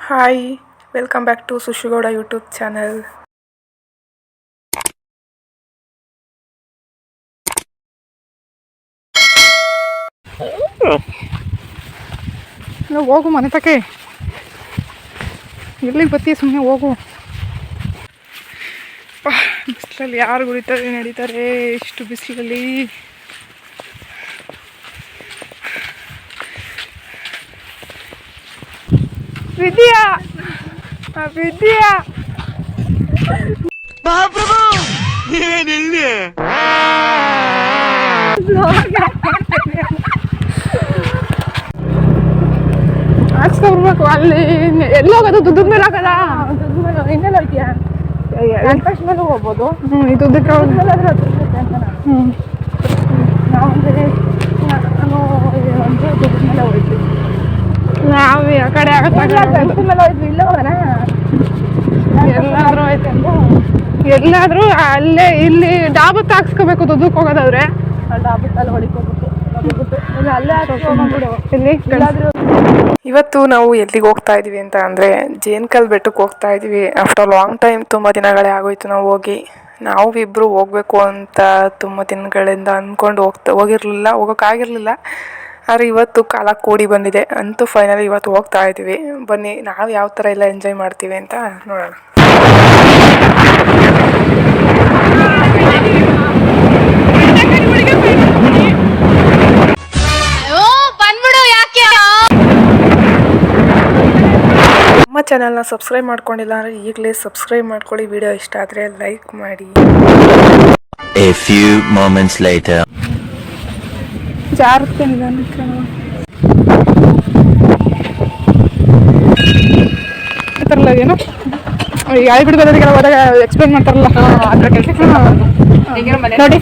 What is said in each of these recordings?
Hi, welcome back to Sushigoda YouTube channel. ಹೋಗು ಮನೆ ತಕ್ಕೆ ಎಲ್ಲಿಗೆ ಬತ್ತೀಯ ಸುಮ್ಮನೆ ಹೋಗು. ಬಿಸಿಲಲ್ಲಿ ಯಾರು ಗುಳಿತಾರೆ ನಡೀತಾರೆ ಇಷ್ಟು ಬಿಸಿಲಲ್ಲಿ. ವಿದ್ಯಾ ವಿದ್ಯಾ ಮಹಾಪ್ರಭು ನೀವೇನಿಲ್ಲಿ ಹಾಕ್ಸ್ಕೊಬರ್ಬೇಕು. ಅಲ್ಲಿ ಎಲ್ಲಿ ಹೋಗೋದು? ದುಡ್ಡು ಮೇಲೆ ಹಾಕದ ಇನ್ನೆಲ್ಲ ಹೋಗ್ತೀಯಾ? ಫಸ್ಟ್ ಮೇಲೆ ಹೋಗ್ಬೋದು. ಇದು ದುಡ್ಡು ಮೇಲೆ ಆದ್ರೆ ನಾವು ದುಡ್ಡು ಮೇಲೆ ಹೋಗ್ತೀವಿ. ನಾವು ಆ ಕಡೆ ದುಡ್ಡು ಮೇಲೆ ಹೋಯ್ತು. ಇಲ್ಲ ಹೋಗೋಣ ಎಲ್ಲಾದ್ರೂ ಆಯ್ತು ಅಂತ ಎಲ್ಲಾದ್ರೂ ಅಲ್ಲೇ ಇಲ್ಲಿ ಡಾಬತ್ ಹಾಕ್ಸ್ಕೋಬೇಕು. ದುಡ್ಡಕ್ಕೆ ಹೋಗೋದಾದ್ರೆ ಡಾಬತ್ತಲ್ಲಿ ಹೊಡಿಕೋಬೇಕು. ಅಲ್ಲೇ ಹಾಕ್ಸ್ಕೊಂಡ್ಬಿಡು. ಇಲ್ಲಿ ಇವತ್ತು ನಾವು ಎಲ್ಲಿಗೆ ಹೋಗ್ತಾ ಇದೀವಿ ಅಂತ ಅಂದರೆ ಜೇನ್ಕಲ್ ಬೆಟ್ಟಕ್ಕೆ ಹೋಗ್ತಾ ಇದ್ದೀವಿ. ಆಫ್ಟರ್ ಲಾಂಗ್ ಟೈಮ್ ತುಂಬ ದಿನಗಳೇ ಆಗೋಯ್ತು ನಾವು ಹೋಗಿ. ನಾವು ಇಬ್ಬರು ಹೋಗಬೇಕು ಅಂತ ತುಂಬ ದಿನಗಳಿಂದ ಅಂದ್ಕೊಂಡು ಹೋಗಿರಲಿಲ್ಲ, ಹೋಗೋಕ್ಕಾಗಿರಲಿಲ್ಲ. ಆದರೆ ಇವತ್ತು ಕಾಲ ಕೂಡಿ ಬಂದಿದೆ. ಅಂತೂ ಫೈನಲಿ ಇವತ್ತು ಹೋಗ್ತಾ ಇದ್ದೀವಿ. ಬನ್ನಿ ನಾವು ಯಾವ ಥರ ಎಲ್ಲ ಎಂಜಾಯ್ ಮಾಡ್ತೀವಿ ಅಂತ ನೋಡೋಣ. ನಮ್ಮ ಚಾನಲ್ನ ಸಬ್ಸ್ಕ್ರೈಬ್ ಮಾಡ್ಕೊಂಡಿಲ್ಲ ಅಂದರೆ ಈಗಲೇ ಸಬ್ಸ್ಕ್ರೈಬ್ ಮಾಡ್ಕೊಳ್ಳಿ. ವಿಡಿಯೋ ಇಷ್ಟ ಆದರೆ ಲೈಕ್ ಮಾಡಿ. A few moments later. ಜಾರಲ್ಲ ಏನು ಈಗ ಬಿಡು ಬರೋದಕ್ಕೆಲ್ಲ ಹೋದಾಗ ಎಕ್ಸ್ಪ್ಲೇನ್ ಮಾಡ್ತಾರಲ್ಲ ಅದರ ಕೆಲಸ ನೋಡಿ.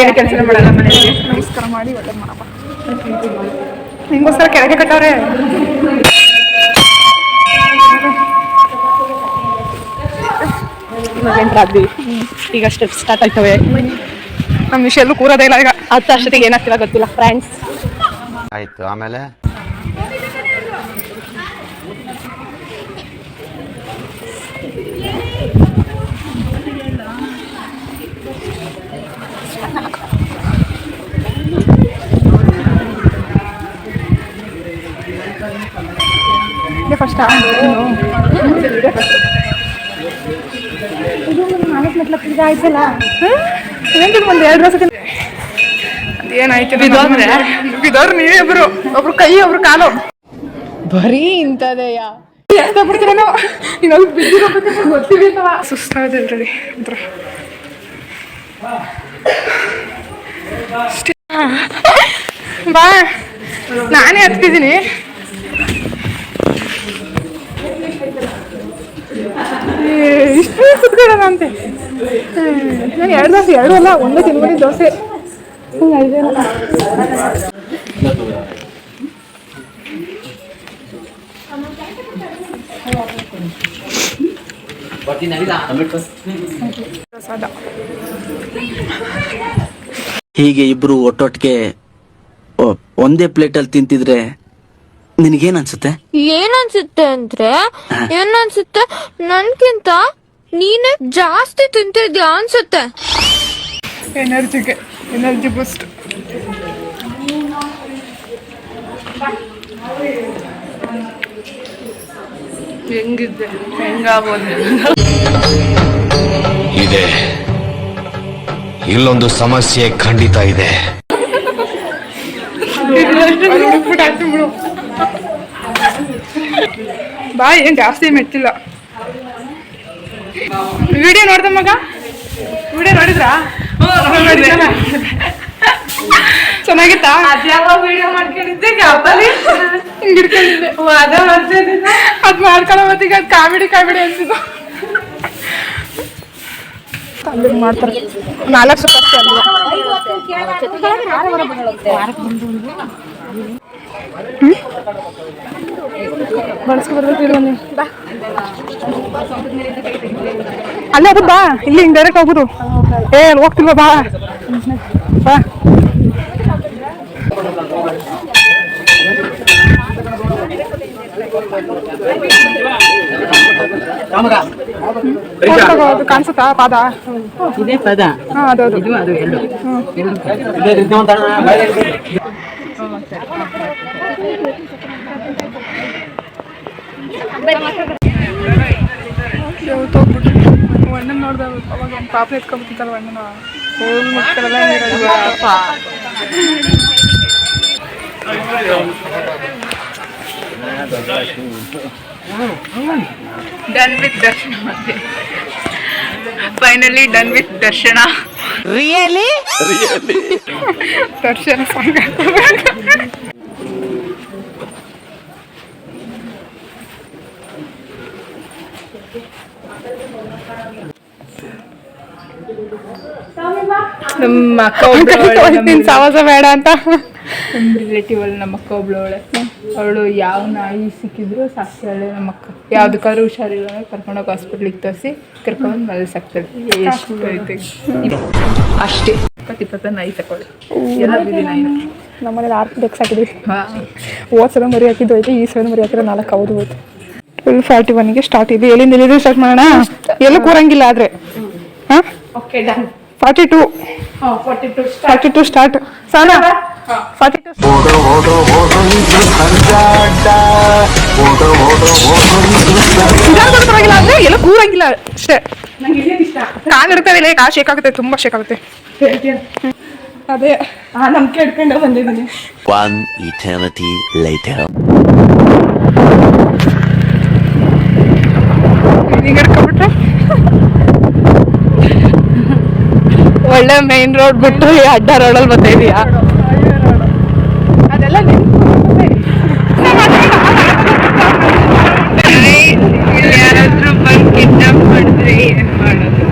ಏನು ಕೆಲಸ ಮಾಡಲ್ಲ ಮನೆಯಲ್ಲಿ. ನಮಸ್ಕಾರ ಮಾಡಿ ಒಳ್ಳೆ ಮಾಡಪ್ಪ. ನಿಮಗೋಸ್ಕರ ಕೆಳಗೆ ಕಟ್ಟವ್ರೆ. ಈಗ ಸ್ಟೆಪ್ ಸ್ಟಾರ್ಟ್ ಆಯ್ತವೆ. ನಮ್ಮ ವಿಷಯಲ್ಲೂ ಕೂರೋದೇ ಇಲ್ಲ. ಈಗ ಹತ್ತು ಅಷ್ಟೊತ್ತಿಗೆ ಏನಾಗ್ತಿಲ್ಲ ಗೊತ್ತಿಲ್ಲ ಫ್ರೆಂಡ್ಸ್. ಆಯ್ತು ಆಮೇಲೆ ಫಸ್ಟ್ ಆಯ್ತಲ್ಲ ಒಂದು 2 ವರ್ಷ ಅದೇನಾಯ್ತು ಬಿದ್ದವ್ರು ನೀವೇ ಒಬ್ರು ಕೈ ಒಬ್ರು ಕಾಲು ಬರೀ ಇಂಥದೆಯಾ ಬಿಡ್ತೀರೇನೋ. ಇನ್ನೊಂದು ಬಿದ್ದಿರೋ ಗೊತ್ತಿದೆ ಸುಸ್ತಾಗದಿಲ್ರಿ ಒಂಥರ. ಬಾ ನಾನೇ ಹತ್ತಿದ್ದೀನಿ. ಇಷ್ಟು ಕುತ್ಕೊಳ್ಳೋಣ ಅಂತೆ. ನಾನು 2 ದೋಸೆ 2 ಅಲ್ಲ 1 ತಿನ್ಬಿಡಿ ದೋಸೆ. ಹೀಗೆ ಇಬ್ರು ಒಟ್ಟೊಟ್ಟಿಗೆ ಒಂದೇ ಪ್ಲೇಟಲ್ಲಿ ತಿಂತಿದ್ರೆ ನಿನಗೇನ್ ಅನ್ಸುತ್ತೆ? ಏನನ್ಸುತ್ತೆ ಅಂದ್ರೆ ಏನನ್ಸುತ್ತೆ, ನನ್ಗಿಂತ ನೀನೆ ಜಾಸ್ತಿ ತಿಂತಿದ್ಯಾ ಅನ್ಸುತ್ತೆ. Energy boost. ಹೆಂಗಿದೆ ಹೆಂಗಾಗೋದು ಇದೆ. ಇಲ್ಲೊಂದು ಸಮಸ್ಯೆ ಖಂಡಿತ ಇದೆ. ಬಾ ಏನ್ ಜಾಸ್ತಿ ಮೆಟ್ಟಿಲ್ಲ. ವಿಡಿಯೋ ನೋಡ್ದ ಮಗ? ವಿಡಿಯೋ ನೋಡಿದ್ರಾ? ಚೆನ್ನಾಗಿತ್ತಾ? ವಿಡಿಯೋ ಮಾಡ್ಕೊಂಡಿದ್ದೆ ಹಿಂಗಿಡ್ಕೊಂಡಿದ್ದೆ. ಅದ್ ಮಾಡ್ಕೊಳ್ಳೋ ಹೊತ್ತಿಗೆ ಅದು ಕಾಮಿಡಿ ಅಂತಿದ್ದು. ಮಾಡ್ತಾರೆ 4 ರೂಪಾಯಿ ಅಲ್ವಾ? ಬಳಸ್ಕೊಬರ್ಬೇಕು. ಅಲ್ಲೇ ಅದು ಬಾ, ಇಲ್ಲಿ ಹಿಂಗೆ ಡೈರೆಕ್ಟ್ ಹೋಗುದು. ಅಲ್ಲಿ ಹೋಗ್ತಿಲ್ವಾ? ಬಾ ಬಾ. ಅದು ಕಾಣಿಸುತ್ತಾ ಪಾದ? ಇದೇ ಪದ, ಹಾ ಅದೌದು. ಇದು ಅದು ಎರಡು. ಅಣ್ಣನ ನೋಡ್ದ ಅವಾಗ ಒಂದು ಪಾಪ ಎತ್ಕೊಂಡ್ಬಿಟ್ಟಿತ್ತಲ್ಲ ಅಣ್ಣನ ಹೋಗಿ ಮಕ್ಕಳೆಲ್ಲ ಡನ್ ವಿತ್ ದರ್ಶನ. ಮತ್ತೆ ಫೈನಲಿ ಡನ್ ವಿತ್ ದರ್ಶನ. ರಿಯಲಿ ದರ್ಶನ ಸಾಂಗ್ ನಮ್ಮ ಅಕ್ಕ ಸಾವಾಸ ಬೇಡ ಅಂತ ನಮ್ಮ ರಿಲೇಟಿವ್ ಅಲ್ಲಿ ನಮ್ಮ ಅಕ್ಕ ಒಬ್ಳವಳೆ. ಅವಳು ಯಾವ ನಾಯಿ ಸಿಕ್ಕಿದ್ರು ಸಾಕ್ತಾಳೆ. ನಮ್ಮ ಅಕ್ಕ ಯಾವ್ದಕ್ಕಾದ್ರೂ ಹುಷಾರಿಲ್ಲ ಕರ್ಕೊಂಡೋಗಿ ಹಾಸ್ಪಿಟ್ಲಿಗೆ ತೋರಿಸಿ ಕರ್ಕೊಂಡು ಮಲಸಾಕ್ತಾಳೆ. ಎಷ್ಟು ಐತೆ ಅಷ್ಟೇ. 20 ನಾಯಿ ತಗೊಳ್ಳಿ ಎಲ್ಲ ಬಿಡಿ ನಾಯಿ. ನಮ್ಮನೇಲಿ 6 ಬೆಕ್ಸ್ ಹಾಕಿದ್ವಿ. ಹೋದ್ಸಲ ಮರಿ ಹಾಕಿದ್ದು ಐತೆ, ಈ ಸಲ ಮರಿ ಹಾಕಿದ್ರೆ 4 ಹೌದು ಹೋಯ್ತು. 12:41ಗೆ ಸ್ಟಾರ್ಟ್ ಇದೆ. ಎಲ್ಲಿಂದ ಎಲ್ಲಿದ್ರು ಸ್ಟಾರ್ಟ್ ಮಾಡೋಣ? ಎಲ್ಲೂ ಕೂರಂಗಿಲ್ಲ ಆದ್ರೆ. ಹಾಂ ಓಕೆ ಡನ್. 42 ಸ್ಟಾರ್ಟ್. ಸಾನಾ 42 ಪರವಾಗಿಲ್ಲ ಅಂದ್ರೆ ಎಲ್ಲ ಕೂರಂಗಿಲ್ಲ ಅಷ್ಟೇ. ಕಾಲು ಇರ್ತವೆ ಇಲ್ಲ, ಕಾಲು ಶೇಕ್ ಆಗುತ್ತೆ, ತುಂಬಾ ಶೇಕ್ ಆಗುತ್ತೆ. ಅದೇ ನಂಬಿಕೆ ಇಟ್ಕೊಂಡು ಬಂದಿದ್ದೀನಿ. One eternity later. ಹಿಂಗೆ ಹಿಡ್ಕೊಂಡ್ಬಿಟ್ರೆ ಒಳ್ಳೆ ಮೈನ್ ರೋಡ್ ಬಿಟ್ಟು ಅಡ್ಡ ರೋಡಲ್ಲಿ ಬರ್ತಾ ಇದೀಯಾ? ಅದೆಲ್ಲ ಯಾರಾದ್ರೂ ಬಂದು ಕಿಡ್ನಾಪ್ ಮಾಡಿದ್ರೆ ಏನ್ ಮಾಡೋದು?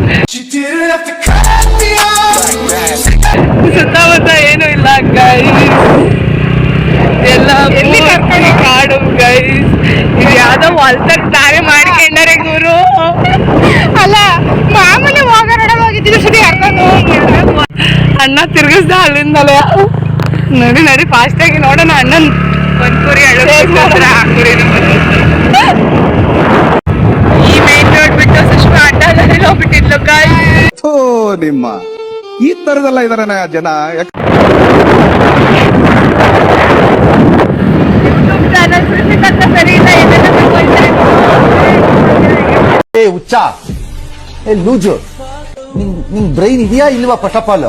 ಸುತ್ತಮುತ್ತ ಏನು ಇಲ್ಲ ಗೈಸ್, ಎಲ್ಲ ಎಲ್ಲಿ ಕರ್ಕೊಂಡು ಕಾಡು ಗೈಸ್. ಇದು ಯಾವ್ದೋ ಹೊಲ್ತಾರೆ ದಾರಿ ಮಾಡ್ಕೊಂಡರೆ ಗುರು. ಅಲ್ಲ ಮಾಮೂಲಿ ಹೋಗೋಣ ಹೋಗಿದ್ದೀವಿ ಸರಿ. ಅಣ್ಣ ತಿರ್ಗಿಸ್ದ ಅಲ್ಲಿಂದಲೇ. ನಡಿ ನಡಿ ಫಾಸ್ಟ್ ಆಗಿ ನೋಡೋಣ. ಅಣ್ಣನ್ ಒಂದ್ ಕುರಿ ಈ ಮೇನ್ ರೋಡ್ ಬಿಟ್ಟು ಸುಷ್ಮಾ ಅಡ್ಡದಲ್ಲಿ ಹೋಗ್ಬಿಟ್ಟಿದ್ಲು ಗೈಸ್. ನಿಮ್ಮ ಈ ತರದೆಲ್ಲ ಇದಾರೆ ಜನ. ಸರಿ ಇಲ್ಲ ಏ ಹುಚ್ಚ, ಏ ಲೂಜು, ನಿಂಗ್ ಬ್ರೈನ್ ಇದೆಯಾ ಇಲ್ವಾ? First of all